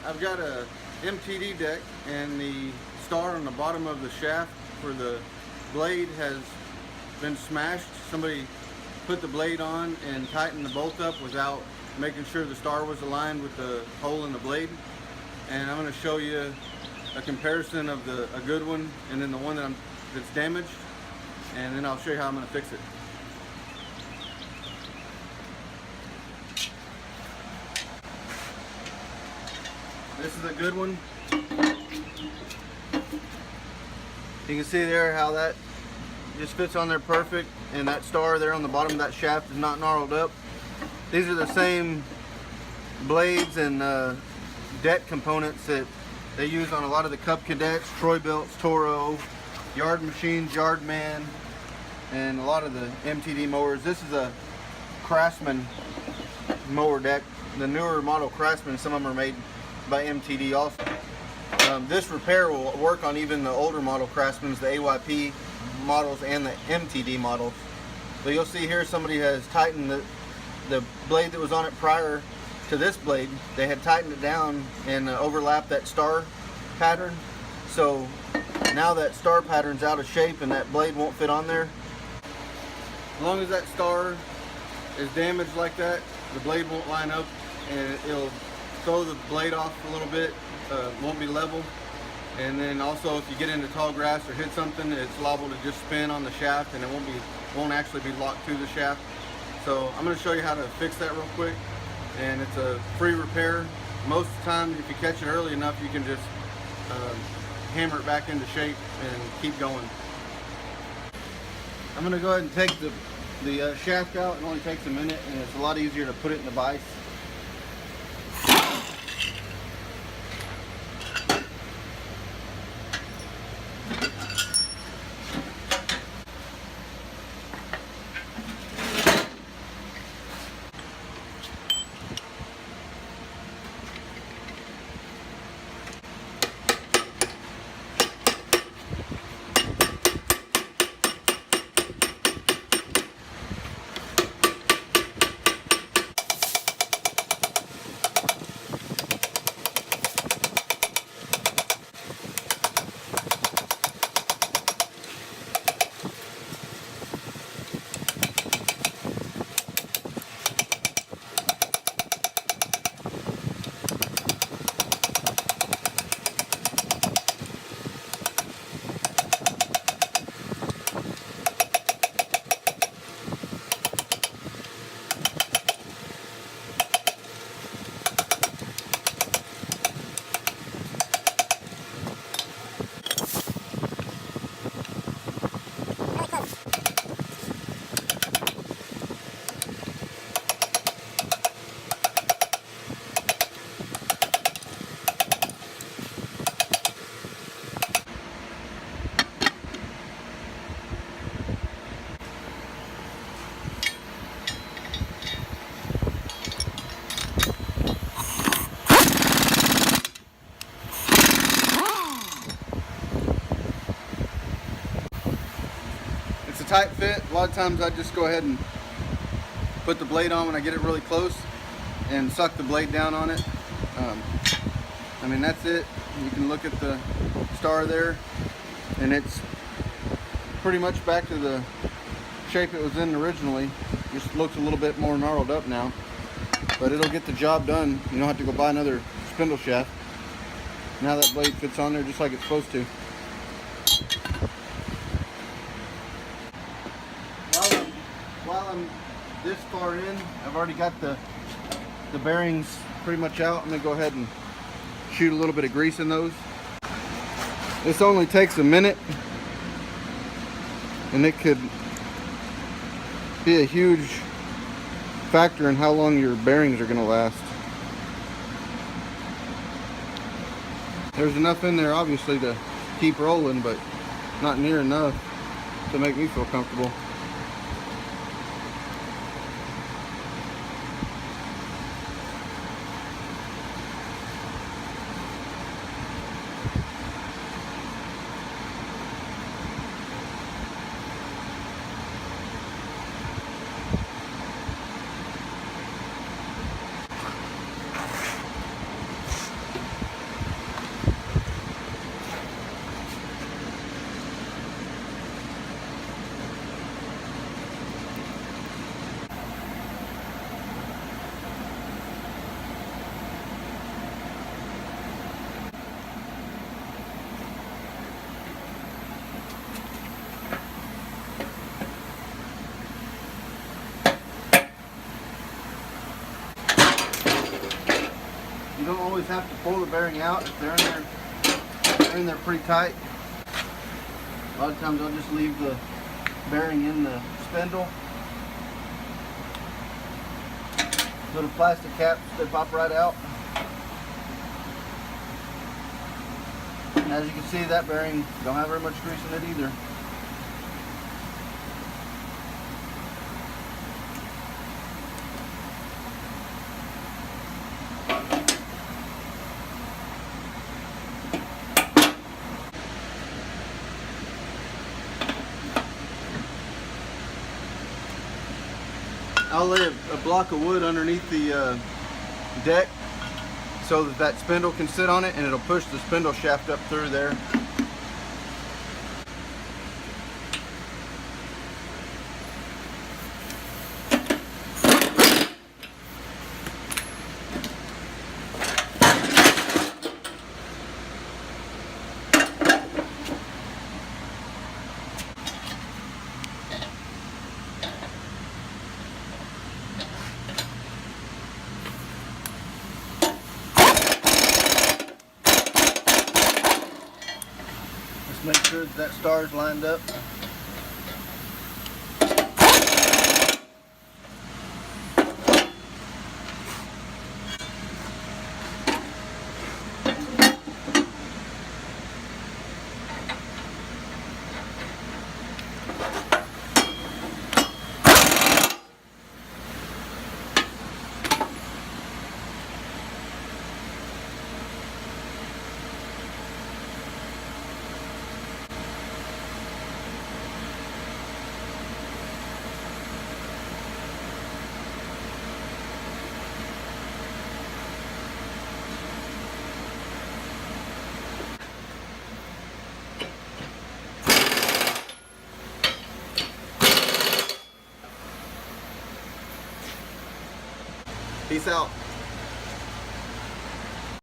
I've got a MTD deck, and the star on the bottom of the shaft for the blade has been smashed. Somebody put the blade on and tightened the bolt up without making sure the star was aligned with the hole in the blade. And I'm going to show you a comparison of a good one and then the one that's damaged, and then I'll show you how I'm going to fix it. This is a good one. You can see there how that just fits on there perfect, and that star there on the bottom of that shaft is not gnarled up. These are the same blades and deck components that they use on a lot of the Cub Cadets, Troy Belts, Toro, Yard Machines, Yardman, and a lot of the MTD mowers. This is a Craftsman mower deck. The newer model Craftsman, some of them are made by MTD also. This repair will work on even the older model Craftsmans, the AYP models and the MTD models. So you'll see here somebody has tightened the blade that was on it prior to this blade. They had tightened it down and overlapped that star pattern. So now that star pattern's out of shape and that blade won't fit on there. As long as that star is damaged like that, the blade won't line up and it'll throw the blade off a little bit, won't be level. And then also if you get into tall grass or hit something, it's liable to just spin on the shaft and it won't actually be locked to the shaft. So I'm going to show you how to fix that real quick, and it's a free repair. Most of the time, if you catch it early enough, you can just hammer it back into shape and keep going. I'm going to go ahead and take the shaft out. It only takes a minute, and it's a lot easier to put it in the vise. Tight fit. A lot of times I just go ahead and put the blade on when I get it really close and suck the blade down on it. I mean, that's it. You can look at the star there, and it's pretty much back to the shape it was in originally. Just looks a little bit more gnarled up now, but it'll get the job done. You don't have to go buy another spindle shaft. Now that blade fits on there just like it's supposed to. While I'm this far in, I've already got the bearings pretty much out. I'm going to go ahead and shoot a little bit of grease in those. This only takes a minute, and it could be a huge factor in how long your bearings are going to last. There's enough in there obviously to keep rolling, but not near enough to make me feel comfortable. just have to pull the bearing out if they're in there pretty tight. A lot of times I'll just leave the bearing in the spindle. Little plastic caps, they pop right out. And as you can see, that bearing don't have very much grease in it either. I'll lay a block of wood underneath the deck so that spindle can sit on it, and it'll push the spindle shaft up through there. Make sure that star is lined up. Peace out.